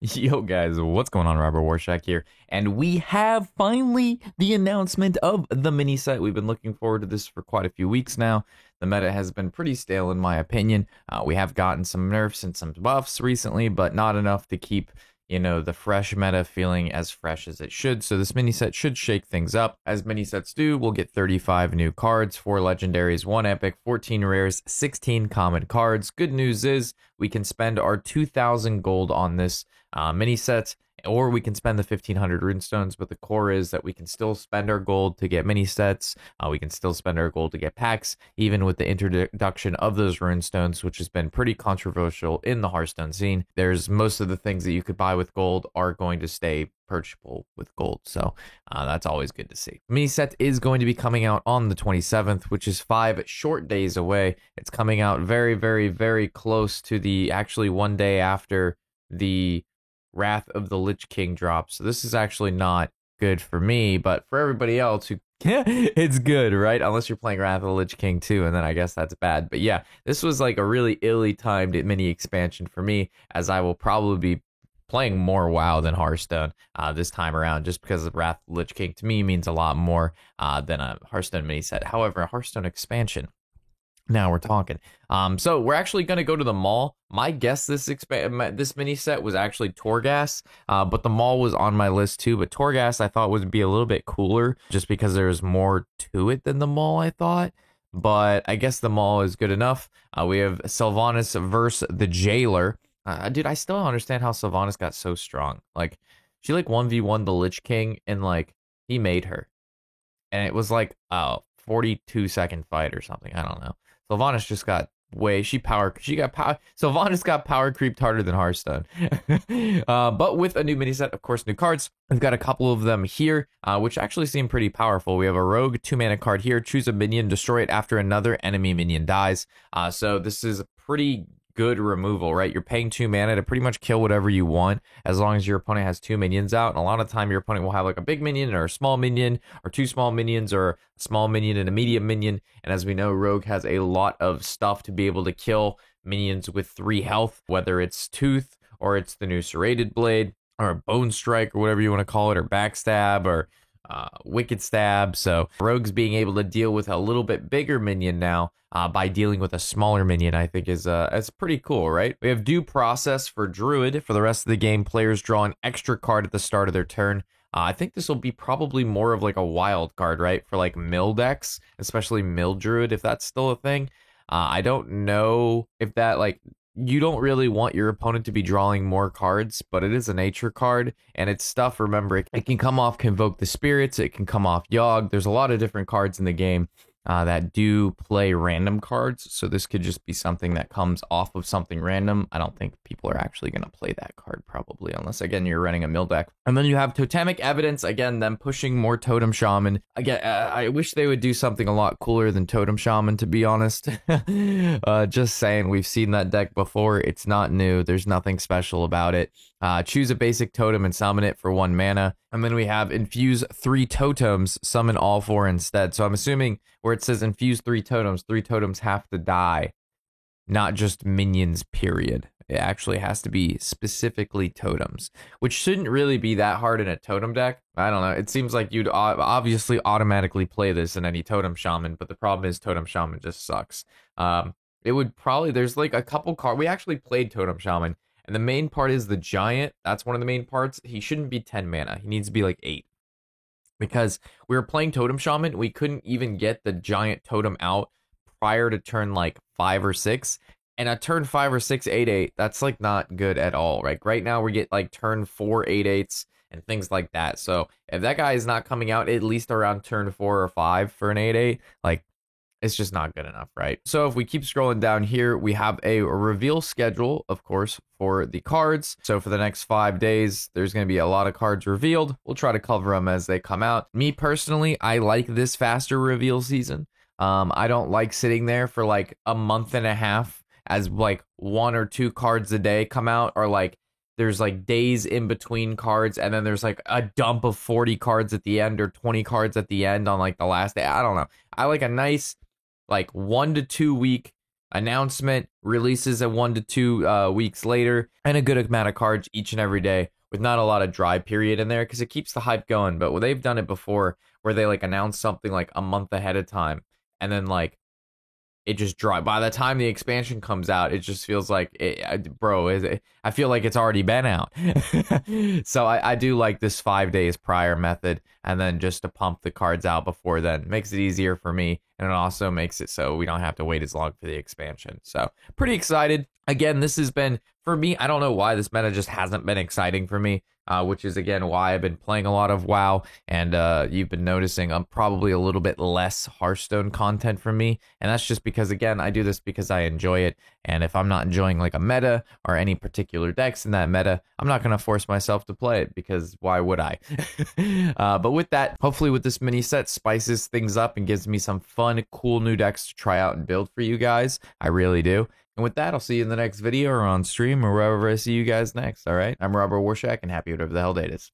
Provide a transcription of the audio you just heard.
Yo, guys, what's going on? Robert Warshak here, and we have finally the announcement of the mini set. We've been looking forward to this for quite a few weeks now. The meta has been pretty stale, in my opinion. We have gotten some nerfs and some buffs recently, but not enough to keep, the fresh meta feeling as fresh as it should. So this mini set should shake things up. As mini sets do, we'll get 35 new cards, 4 legendaries, 1 epic, 14 rares, 16 common cards. Good news is we can spend our 2,000 gold on this mini sets, or we can spend the 1,500 runestones, but the core is that we can still spend our gold to get mini sets. We can still spend our gold to get packs, even with the introduction of those runestones, which has been pretty controversial in the Hearthstone scene. There's most of the things that you could buy with gold are going to stay purchasable with gold, so that's always good to see. Mini set is going to be coming out on the 27th, which is 5 short days away. It's coming out very, very, very close to the actually one day after the Wrath of the Lich King drops. So this is actually not good for me, but for everybody else who it's good, right? Unless you're playing Wrath of the Lich King too, and then I guess that's bad. But yeah, this was like a really illy timed mini expansion for me, as I will probably be playing more WoW than Hearthstone this time around, just because of Wrath of the Lich King to me means a lot more than a Hearthstone mini set. However, a Hearthstone expansion, now we're talking. So we're actually going to go to the mall. My guess this mini set was actually Torghast, but the mall was on my list too. But Torghast I thought would be a little bit cooler, just because there's more to it than the mall, I thought. But I guess the mall is good enough. We have Sylvanas versus the Jailer. Dude, I still don't understand how Sylvanas got so strong. Like, she like 1v1 the Lich King, and like he made her, and it was like a 42-second fight or something. I don't know. Sylvanas just got Sylvanas got power creeped harder than Hearthstone. But with a new mini set, of course, new cards. We've got a couple of them here, which actually seem pretty powerful. We have a Rogue 2-mana card here. Choose a minion, destroy it after another enemy minion dies. So this is a pretty good removal, right? You're paying 2 mana to pretty much kill whatever you want, as long as your opponent has 2 minions out. And a lot of time your opponent will have like a big minion or a small minion, or 2 small minions, or a small minion and a medium minion. And as we know, Rogue has a lot of stuff to be able to kill minions with 3 health, whether it's Tooth, or it's the new Serrated Blade, or Bone Strike, or whatever you want to call it, or Backstab, or Wicked Stab. So Rogue's being able to deal with a little bit bigger minion now by dealing with a smaller minion, I think is it's pretty cool, right? We have Due Process for Druid. For the rest of the game, players draw an extra card at the start of their turn. I think this will be probably more of like a wild card, right? For like mill decks, especially mill druid, if that's still a thing. I don't know if that, like, you don't really want your opponent to be drawing more cards, but it is a nature card, and it's stuff. Remember, it can come off Convoke the Spirits, it can come off Yogg. There's a lot of different cards in the game that do play random cards, so this could just be something that comes off of something random. I don't think people are actually going to play that card, probably, unless, again, you're running a mill deck. And then you have Totemic Evidence, again, them pushing more Totem Shaman. Again, I wish they would do something a lot cooler than Totem Shaman, to be honest. Just saying, we've seen that deck before. It's not new. There's nothing special about it. Choose a basic totem and summon it for 1 mana. And then we have infuse 3 totems, summon all 4 instead. So I'm assuming where it says infuse 3 totems have to die, not just minions, period. It actually has to be specifically totems, which shouldn't really be that hard in a totem deck. I don't know. It seems like you'd obviously automatically play this in any Totem Shaman, but the problem is Totem Shaman just sucks. It would probably, there's like a couple cards. We actually played Totem Shaman, and the main part is the Giant. That's one of the main parts. He shouldn't be 10 mana. He needs to be like 8. Because we were playing Totem Shaman, we couldn't even get the Giant Totem out prior to turn like 5 or 6. And at turn 5 or 6, 8/8, that's like not good at all. Right now we get like turn 4 8/8s and things like that. So if that guy is not coming out at least around turn 4 or 5 for an 8/8, like, it's just not good enough, right? So if we keep scrolling down here, we have a reveal schedule, of course, for the cards. So for the next 5 days, there's going to be a lot of cards revealed. We'll try to cover them as they come out. Me personally, I like this faster reveal season. I don't like sitting there for like a month and a half as like 1 or 2 cards a day come out, or like there's like days in between cards, and then there's like a dump of 40 cards at the end, or 20 cards at the end on like the last day. I don't know. I like a nice like 1 to 2 week announcement, releases at 1 to 2 weeks later, and a good amount of cards each and every day with not a lot of dry period in there because it keeps the hype going. But they've done it before where they like announce something like a month ahead of time and then like it just dry. By the time the expansion comes out, it just feels like, I feel like it's already been out. So I do like this 5 days prior method, and then just to pump the cards out before then makes it easier for me, and it also makes it so we don't have to wait as long for the expansion. So pretty excited. Again, this has been, for me, I don't know why this meta just hasn't been exciting for me. Which is, again, why I've been playing a lot of WoW, and you've been noticing I'm probably a little bit less Hearthstone content from me, and that's just because, again, I do this because I enjoy it, and if I'm not enjoying, like, a meta or any particular decks in that meta, I'm not going to force myself to play it, because why would I? But with that, hopefully with this mini set, spices things up and gives me some fun, cool new decks to try out and build for you guys. I really do. And with that, I'll see you in the next video or on stream or wherever I see you guys next, all right? I'm Robert Warshak, and happy whatever the hell date is.